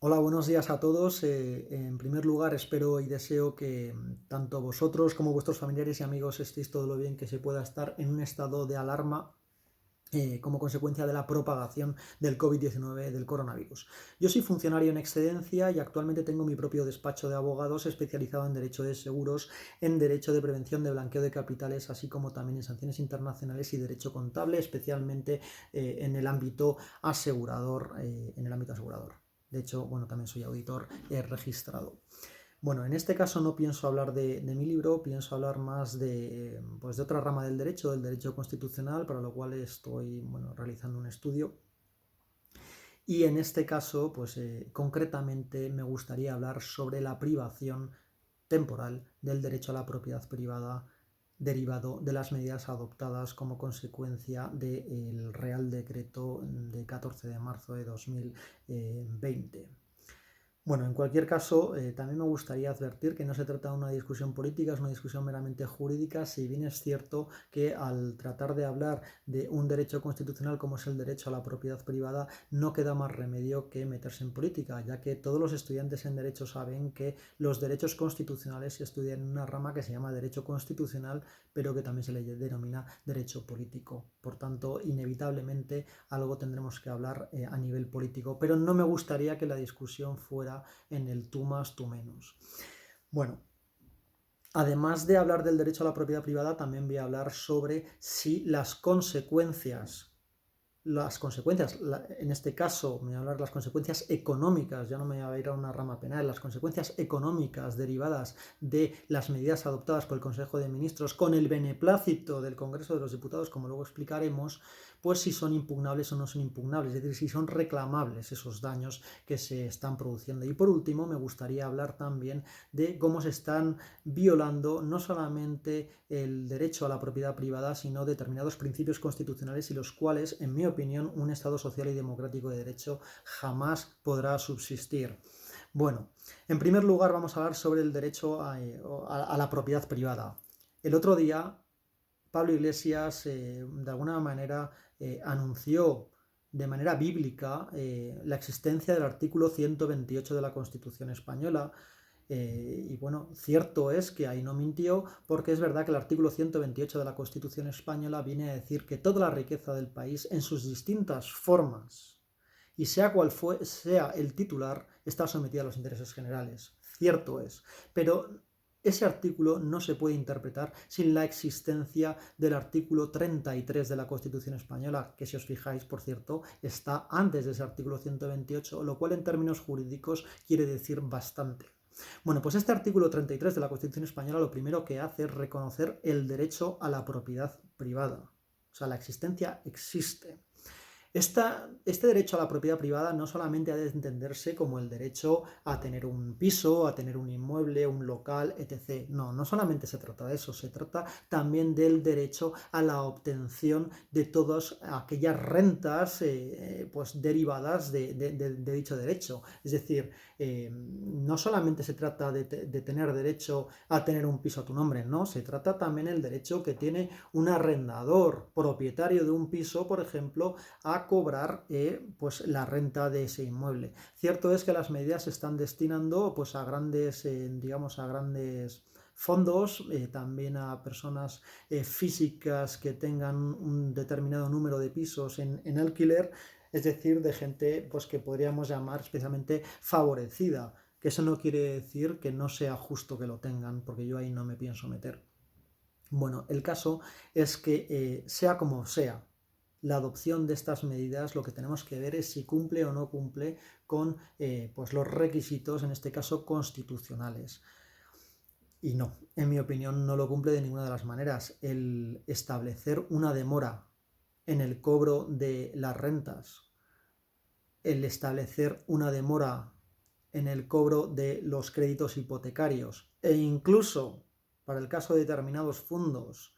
Hola, buenos días a todos. En primer lugar, espero y deseo que tanto vosotros como vuestros familiares y amigos estéis todo lo bien que se pueda estar en un estado de alarma como consecuencia de la propagación del COVID-19, del coronavirus. Yo soy funcionario en excedencia y actualmente tengo mi propio despacho de abogados especializado en derecho de seguros, en derecho de prevención de blanqueo de capitales, así como también en sanciones internacionales y derecho contable, especialmente en el ámbito asegurador. De hecho, bueno, también soy auditor registrado. Bueno, en este caso no pienso hablar de mi libro, pienso hablar más pues de otra rama del derecho constitucional, para lo cual estoy realizando un estudio. Y en este caso, pues concretamente me gustaría hablar sobre la privación temporal del derecho a la propiedad privada derivado de las medidas adoptadas como consecuencia del Real Decreto de 14 de marzo de 2020. Bueno, en cualquier caso, también me gustaría advertir que no se trata de una discusión política, es una discusión meramente jurídica, si bien es cierto que al tratar de hablar de un derecho constitucional como es el derecho a la propiedad privada, no queda más remedio que meterse en política, ya que todos los estudiantes en derecho saben que los derechos constitucionales se estudian en una rama que se llama derecho constitucional, pero que también se le denomina derecho político. Por tanto, inevitablemente algo tendremos que hablar a nivel político, pero no me gustaría que la discusión fuera en el tú más, tú menos. Bueno, además de hablar del derecho a la propiedad privada, también voy a hablar sobre si en este caso me voy a hablar de las consecuencias económicas, ya no me voy a ir a una rama penal, las consecuencias económicas derivadas de las medidas adoptadas por el Consejo de Ministros con el beneplácito del Congreso de los Diputados, como luego explicaremos, pues si son impugnables o no son impugnables, es decir, si son reclamables esos daños que se están produciendo. Y por último, me gustaría hablar también de cómo se están violando no solamente el derecho a la propiedad privada, sino determinados principios constitucionales y los cuales, en mi opinión, un Estado social y democrático de derecho jamás podrá subsistir. Bueno, en primer lugar vamos a hablar sobre el derecho a la propiedad privada. El otro día, Pablo Iglesias, de alguna manera, anunció de manera bíblica la existencia del artículo 128 de la Constitución española. Y bueno, cierto es que ahí no mintió, porque es verdad que el artículo 128 de la Constitución española viene a decir que toda la riqueza del país en sus distintas formas, y sea cual sea el titular, está sometida a los intereses generales. Cierto es, pero ese artículo no se puede interpretar sin la existencia del artículo 33 de la Constitución española, que si os fijáis, por cierto, está antes de ese artículo 128, lo cual en términos jurídicos quiere decir bastante. Bueno, pues este artículo 33 de la Constitución española lo primero que hace es reconocer el derecho a la propiedad privada. O sea, la existencia existe. Este derecho a la propiedad privada no solamente ha de entenderse como el derecho a tener un piso, a tener un inmueble, un local, etc. No, no solamente se trata de eso, se trata también del derecho a la obtención de todas aquellas rentas pues derivadas de dicho derecho. Es decir, no solamente se trata de tener derecho a tener un piso a tu nombre, no, se trata también el derecho que tiene un arrendador, propietario de un piso, por ejemplo, a cobrar pues la renta de ese inmueble. Cierto es que las medidas se están destinando pues a grandes, digamos, a grandes fondos, también a personas físicas que tengan un determinado número de pisos en alquiler, es decir, de gente pues que podríamos llamar especialmente favorecida, que eso no quiere decir que no sea justo que lo tengan, porque yo ahí no me pienso meter. Bueno, el caso es que sea como sea, la adopción de estas medidas lo que tenemos que ver es si cumple o no cumple con pues los requisitos, en este caso constitucionales. Y no, en mi opinión no lo cumple de ninguna de las maneras. El establecer una demora en el cobro de las rentas, el establecer una demora en el cobro de los créditos hipotecarios e incluso, para el caso de determinados fondos,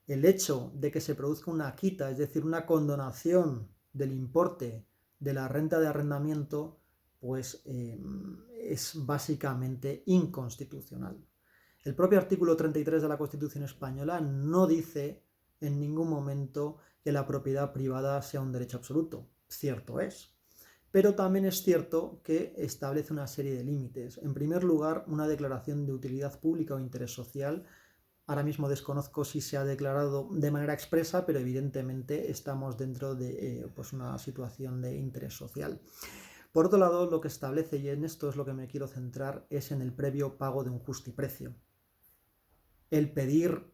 el hecho de que se produzca una quita, es decir, una condonación del importe de la renta de arrendamiento, pues es básicamente inconstitucional. El propio artículo 33 de la Constitución española no dice en ningún momento que la propiedad privada sea un derecho absoluto. Cierto es. pero también es cierto que establece una serie de límites. En primer lugar, una declaración de utilidad pública o interés social. Ahora mismo desconozco si se ha declarado de manera expresa, pero evidentemente estamos dentro de pues una situación de interés social. Por otro lado, lo que establece, y en esto es lo que me quiero centrar, es en el previo pago de un justiprecio. El pedir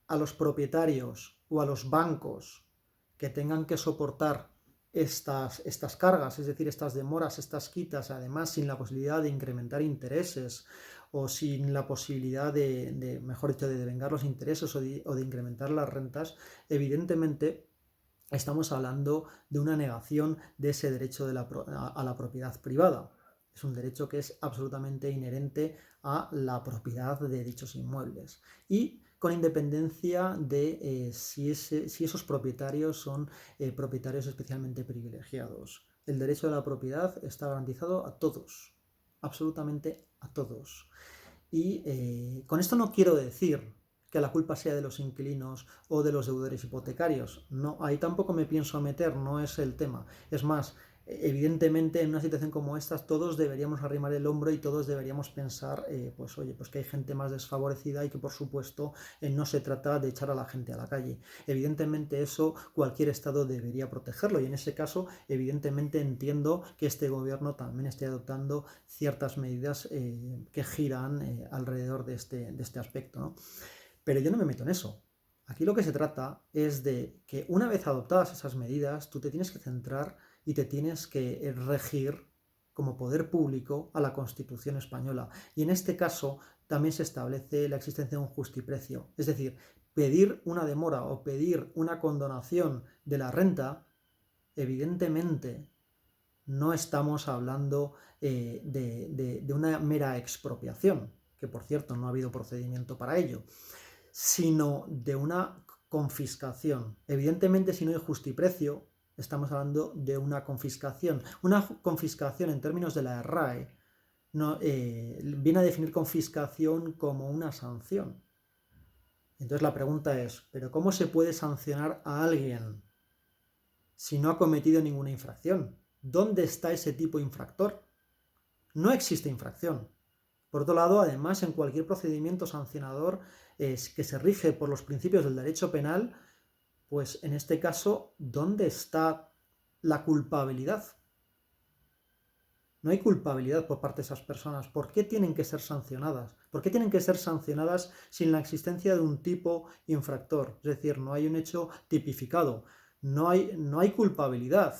a los propietarios o a los bancos que tengan que soportar estas cargas, es decir, estas demoras, estas quitas, además sin la posibilidad de incrementar intereses o sin la posibilidad mejor dicho, de devengar los intereses o de incrementar las rentas, evidentemente estamos hablando de una negación de ese derecho a la propiedad privada. Es un derecho que es absolutamente inherente a la propiedad de dichos inmuebles. Y con independencia de si esos propietarios son propietarios especialmente privilegiados. El derecho a la propiedad está garantizado a todos, absolutamente a todos. Y con esto no quiero decir que la culpa sea de los inquilinos o de los deudores hipotecarios. No, ahí tampoco me pienso meter, no es el tema. Es más, evidentemente en una situación como esta todos deberíamos arrimar el hombro y todos deberíamos pensar, pues oye, pues que hay gente más desfavorecida y que por supuesto no se trata de echar a la gente a la calle. Evidentemente eso cualquier estado debería protegerlo y en ese caso evidentemente entiendo que este gobierno también esté adoptando ciertas medidas que giran alrededor de este aspecto, ¿no? Pero yo no me meto en eso. Aquí lo que se trata es de que una vez adoptadas esas medidas, tú te tienes que centrar y te tienes que regir como poder público a la Constitución española. Y en este caso también se establece la existencia de un justiprecio. Es decir, pedir una demora o pedir una condonación de la renta, evidentemente no estamos hablando de una mera expropiación, que por cierto no ha habido procedimiento para ello, sino de una confiscación. Evidentemente, si no hay justiprecio, estamos hablando de una confiscación. Una confiscación en términos de la RAE viene a definir confiscación como una sanción. Entonces la pregunta es, ¿pero cómo se puede sancionar a alguien si no ha cometido ninguna infracción? ¿Dónde está ese tipo infractor? No existe infracción. Por otro lado, además, en cualquier procedimiento sancionador que se rige por los principios del derecho penal, pues en este caso, ¿dónde está la culpabilidad? No hay culpabilidad por parte de esas personas. ¿Por qué tienen que ser sancionadas? ¿Por qué tienen que ser sancionadas sin la existencia de un tipo infractor? Es decir, no hay un hecho tipificado. No hay culpabilidad.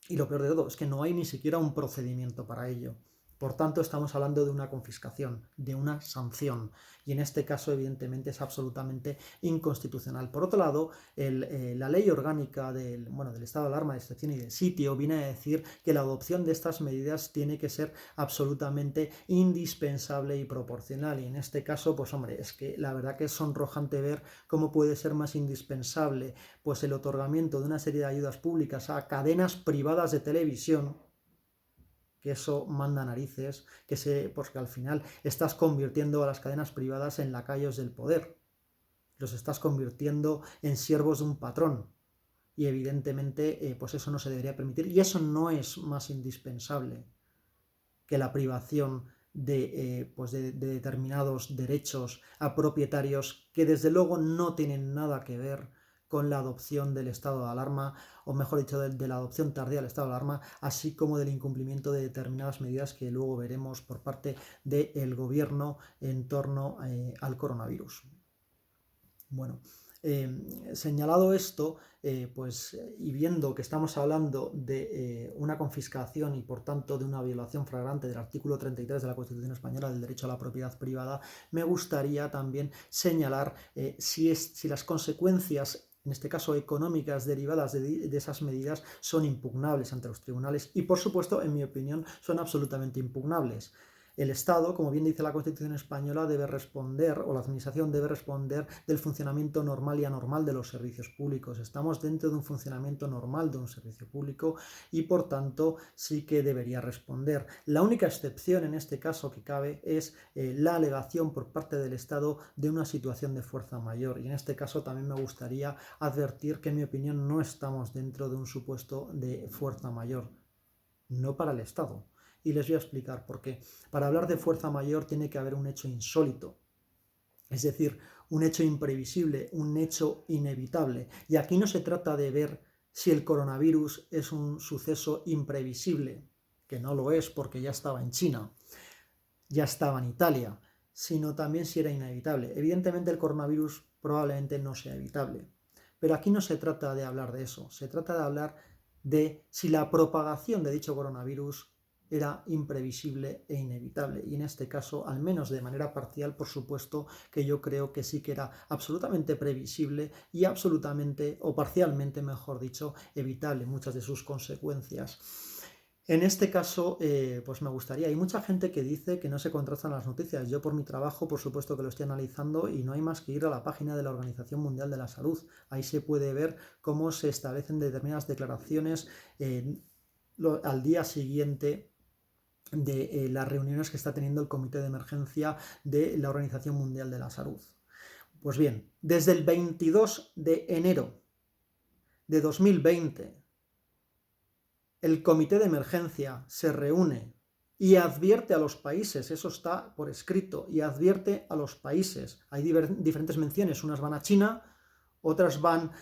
Y lo peor de todo es que no hay ni siquiera un procedimiento para ello. Por tanto, estamos hablando de una confiscación, de una sanción. Y en este caso, evidentemente, es absolutamente inconstitucional. Por otro lado, la ley orgánica del estado de alarma, de excepción y de sitio viene a decir que la adopción de estas medidas tiene que ser absolutamente indispensable y proporcional. Y en este caso, pues hombre, es que la verdad que es sonrojante ver cómo puede ser más indispensable pues el otorgamiento de una serie de ayudas públicas a cadenas privadas de televisión, que eso manda narices, porque al final estás convirtiendo a las cadenas privadas en lacayos del poder, los estás convirtiendo en siervos de un patrón y evidentemente pues eso no se debería permitir y eso no es más indispensable que la privación de determinados derechos a propietarios que desde luego no tienen nada que ver con la adopción del estado de alarma, o mejor dicho, de la adopción tardía del estado de alarma, así como del incumplimiento de determinadas medidas que luego veremos por parte del gobierno en torno al coronavirus. Bueno, señalado esto, y viendo que estamos hablando de una confiscación y por tanto de una violación flagrante del artículo 33 de la Constitución Española del derecho a la propiedad privada, me gustaría también señalar si las consecuencias, en este caso económicas, derivadas de esas medidas son impugnables ante los tribunales y, por supuesto, en mi opinión, son absolutamente impugnables. El Estado, como bien dice la Constitución española, debe responder, o la Administración debe responder del funcionamiento normal y anormal de los servicios públicos. Estamos dentro de un funcionamiento normal de un servicio público y, por tanto, sí que debería responder. La única excepción en este caso que cabe es la alegación por parte del Estado de una situación de fuerza mayor. Y en este caso también me gustaría advertir que, en mi opinión, no estamos dentro de un supuesto de fuerza mayor. no para el Estado. Y les voy a explicar por qué. Para hablar de fuerza mayor tiene que haber un hecho insólito, es decir, un hecho imprevisible, un hecho inevitable. Y aquí no se trata de ver si el coronavirus es un suceso imprevisible, que no lo es porque ya estaba en China, ya estaba en Italia, sino también si era inevitable. Evidentemente el coronavirus probablemente no sea evitable, pero aquí no se trata de hablar de eso, se trata de hablar de si la propagación de dicho coronavirus era imprevisible e inevitable. Y en este caso, al menos de manera parcial, por supuesto, que yo creo que sí que era absolutamente previsible y absolutamente, o parcialmente, mejor dicho, evitable muchas de sus consecuencias. En este caso, pues me gustaría, hay mucha gente que dice que no se contrastan las noticias. Yo por mi trabajo, por supuesto que lo estoy analizando y no hay más que ir a la página de la Organización Mundial de la Salud. Ahí se puede ver cómo se establecen determinadas declaraciones al día siguiente de las reuniones que está teniendo el Comité de Emergencia de la Organización Mundial de la Salud. Pues bien, desde el 22 de enero de 2020, el Comité de Emergencia se reúne y advierte a los países, eso está por escrito, y advierte a los países. Hay diferentes menciones, unas van a China, otras van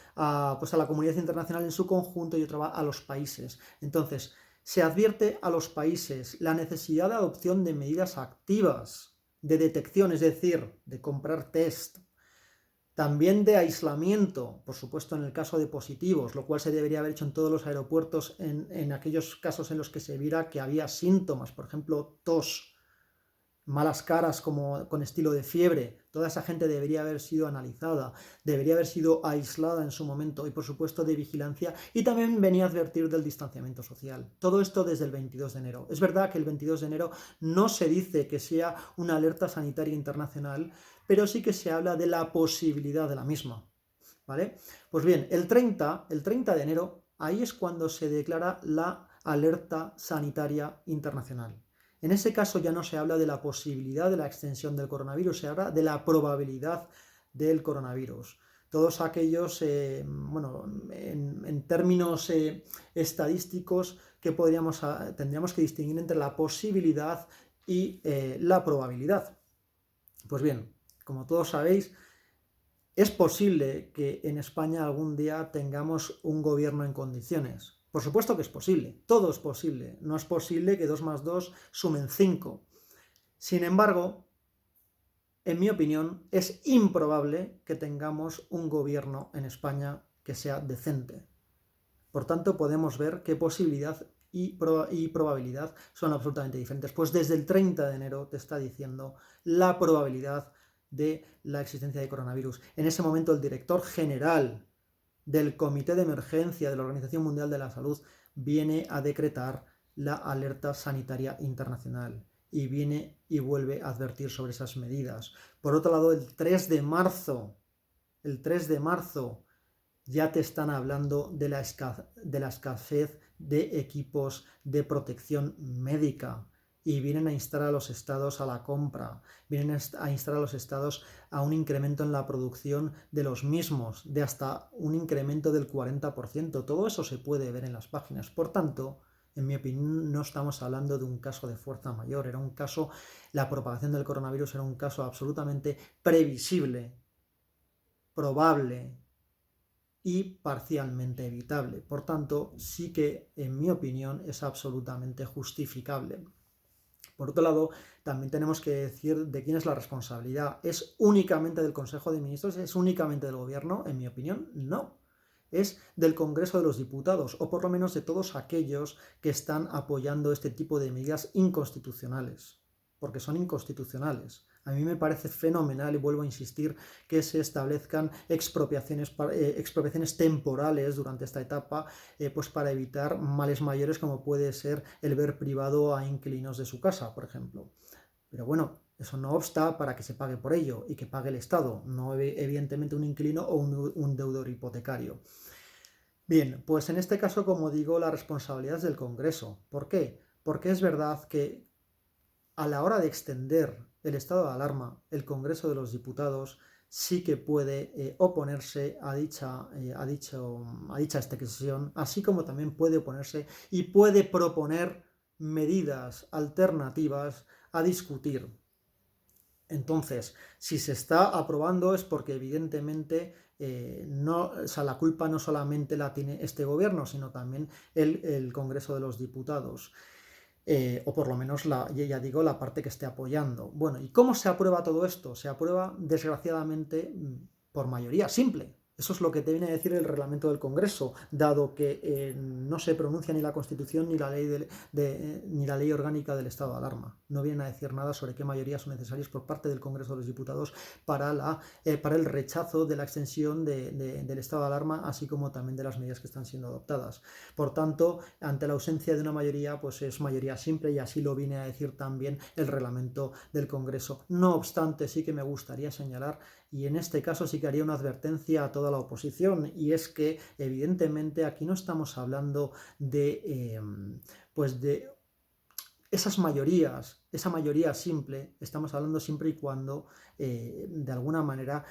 pues a la comunidad internacional en su conjunto y otra va a los países. Entonces, se advierte a los países la necesidad de adopción de medidas activas de detección, es decir, de comprar test, también de aislamiento, por supuesto en el caso de positivos, lo cual se debería haber hecho en todos los aeropuertos en aquellos casos en los que se viera que había síntomas, por ejemplo, tos, malas caras como con estilo de fiebre. Toda esa gente debería haber sido analizada, debería haber sido aislada en su momento y por supuesto de vigilancia, y también venía a advertir del distanciamiento social. Todo esto desde el 22 de enero. Es verdad que el 22 de enero no se dice que sea una alerta sanitaria internacional, pero sí que se habla de la posibilidad de la misma, ¿vale? Pues bien, el 30 de enero, ahí es cuando se declara la alerta sanitaria internacional. En ese caso ya no se habla de la posibilidad de la extensión del coronavirus, se habla de la probabilidad del coronavirus. Todos aquellos, en términos estadísticos, que tendríamos que distinguir entre la posibilidad y la probabilidad. Pues bien, como todos sabéis, es posible que en España algún día tengamos un gobierno en condiciones. Por supuesto que es posible, todo es posible. No es posible que 2 más 2 sumen 5. Sin embargo, en mi opinión, es improbable que tengamos un gobierno en España que sea decente. Por tanto, podemos ver qué posibilidad y probabilidad son absolutamente diferentes. Pues desde el 30 de enero te está diciendo la probabilidad de la existencia de coronavirus. En ese momento el director general del Comité de Emergencia de la Organización Mundial de la Salud viene a decretar la alerta sanitaria internacional y viene y vuelve a advertir sobre esas medidas. Por otro lado, el 3 de marzo ya te están hablando de la escasez de equipos de protección médica y vienen a instar a los estados a la compra, vienen a instar a los estados a un incremento en la producción de los mismos, de hasta un incremento del 40%. Todo eso se puede ver en las páginas. Por tanto, en mi opinión, no estamos hablando de un caso de fuerza mayor, la propagación del coronavirus era un caso absolutamente previsible, probable y parcialmente evitable. Por tanto, sí que, en mi opinión, es absolutamente justificable. Por otro lado, también tenemos que decir de quién es la responsabilidad. ¿Es únicamente del Consejo de Ministros? ¿Es únicamente del Gobierno? En mi opinión, no. Es del Congreso de los Diputados, o por lo menos de todos aquellos que están apoyando este tipo de medidas inconstitucionales, porque son inconstitucionales. A mí me parece fenomenal, y vuelvo a insistir, que se establezcan expropiaciones temporales durante esta etapa, pues para evitar males mayores como puede ser el ver privado a inquilinos de su casa, por ejemplo. Pero bueno, eso no obsta para que se pague por ello y que pague el Estado, no evidentemente un inquilino o un deudor hipotecario. Bien, pues en este caso, como digo, la responsabilidad es del Congreso. ¿Por qué? Porque es verdad que a la hora de extender el estado de alarma, el Congreso de los Diputados sí que puede oponerse a dicha extensión, así como también puede oponerse y puede proponer medidas alternativas a discutir. Entonces, si se está aprobando es porque evidentemente no, o sea, la culpa no solamente la tiene este gobierno, sino también el Congreso de los Diputados. O por lo menos, ya digo, la parte que esté apoyando. Bueno, ¿y cómo se aprueba todo esto? Se aprueba, desgraciadamente, por mayoría simple. Eso es lo que te viene a decir el reglamento del Congreso, dado que no se pronuncia ni la Constitución ni la ley orgánica del estado de alarma. No vienen a decir nada sobre qué mayorías son necesarias por parte del Congreso de los Diputados para el rechazo de la extensión del estado de alarma, así como también de las medidas que están siendo adoptadas. Por tanto, ante la ausencia de una mayoría, pues es mayoría simple, y así lo viene a decir también el reglamento del Congreso. No obstante, sí que me gustaría señalar, y en este caso sí que haría una advertencia a toda la oposición, y es que evidentemente aquí no estamos hablando de esas mayorías, esa mayoría simple, estamos hablando siempre y cuando de alguna manera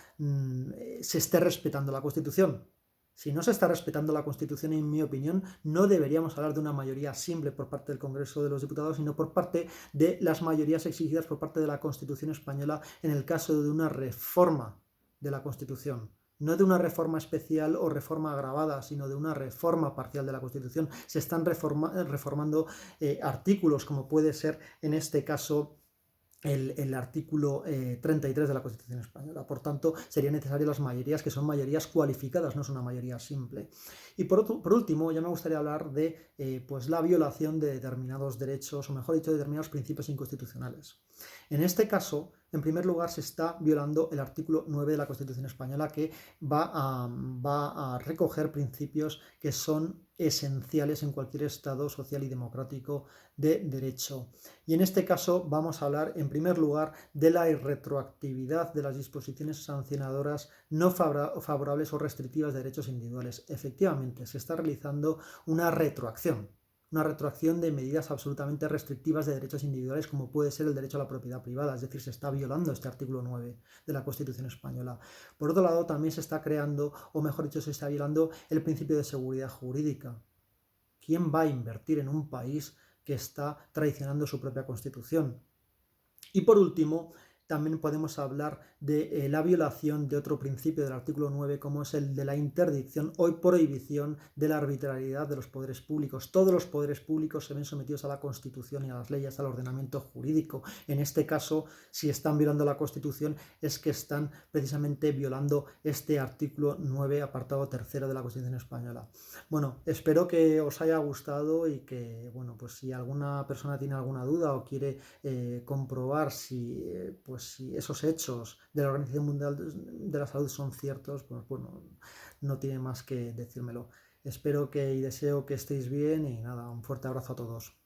se esté respetando la Constitución. Si no se está respetando la Constitución, en mi opinión, no deberíamos hablar de una mayoría simple por parte del Congreso de los Diputados, sino por parte de las mayorías exigidas por parte de la Constitución española en el caso de una reforma de la Constitución. No de una reforma especial o reforma agravada, sino de una reforma parcial de la Constitución. Se están reformando artículos, como puede ser en este caso el artículo 33 de la Constitución española. Por tanto, serían necesarias las mayorías, que son mayorías cualificadas, no es una mayoría simple. Y por último, ya me gustaría hablar de pues la violación de determinados derechos, o mejor dicho, de determinados principios inconstitucionales. En este caso, en primer lugar, se está violando el artículo 9 de la Constitución española, que va a recoger principios que son esenciales en cualquier Estado social y democrático de derecho. Y en este caso vamos a hablar, en primer lugar, de la irretroactividad de las disposiciones sancionadoras no favorables o restrictivas de derechos individuales. Efectivamente, se está realizando una retroacción de medidas absolutamente restrictivas de derechos individuales, como puede ser el derecho a la propiedad privada, es decir, se está violando este artículo 9 de la Constitución española. Por otro lado, también se está creando, o mejor dicho, se está violando el principio de seguridad jurídica. ¿Quién va a invertir en un país que está traicionando su propia Constitución? Y por último, también podemos hablar de la violación de otro principio del artículo 9, como es el de la interdicción o prohibición de la arbitrariedad de los poderes públicos. Todos los poderes públicos se ven sometidos a la Constitución y a las leyes, al ordenamiento jurídico. En este caso, si están violando la Constitución, es que están precisamente violando este artículo 9, apartado 3 de la Constitución española. Bueno, espero que os haya gustado y que, bueno, pues si alguna persona tiene alguna duda o quiere comprobar si esos hechos de la Organización Mundial de la Salud son ciertos, pues bueno, no tiene más que decírmelo. Espero y deseo que estéis bien, y nada, un fuerte abrazo a todos.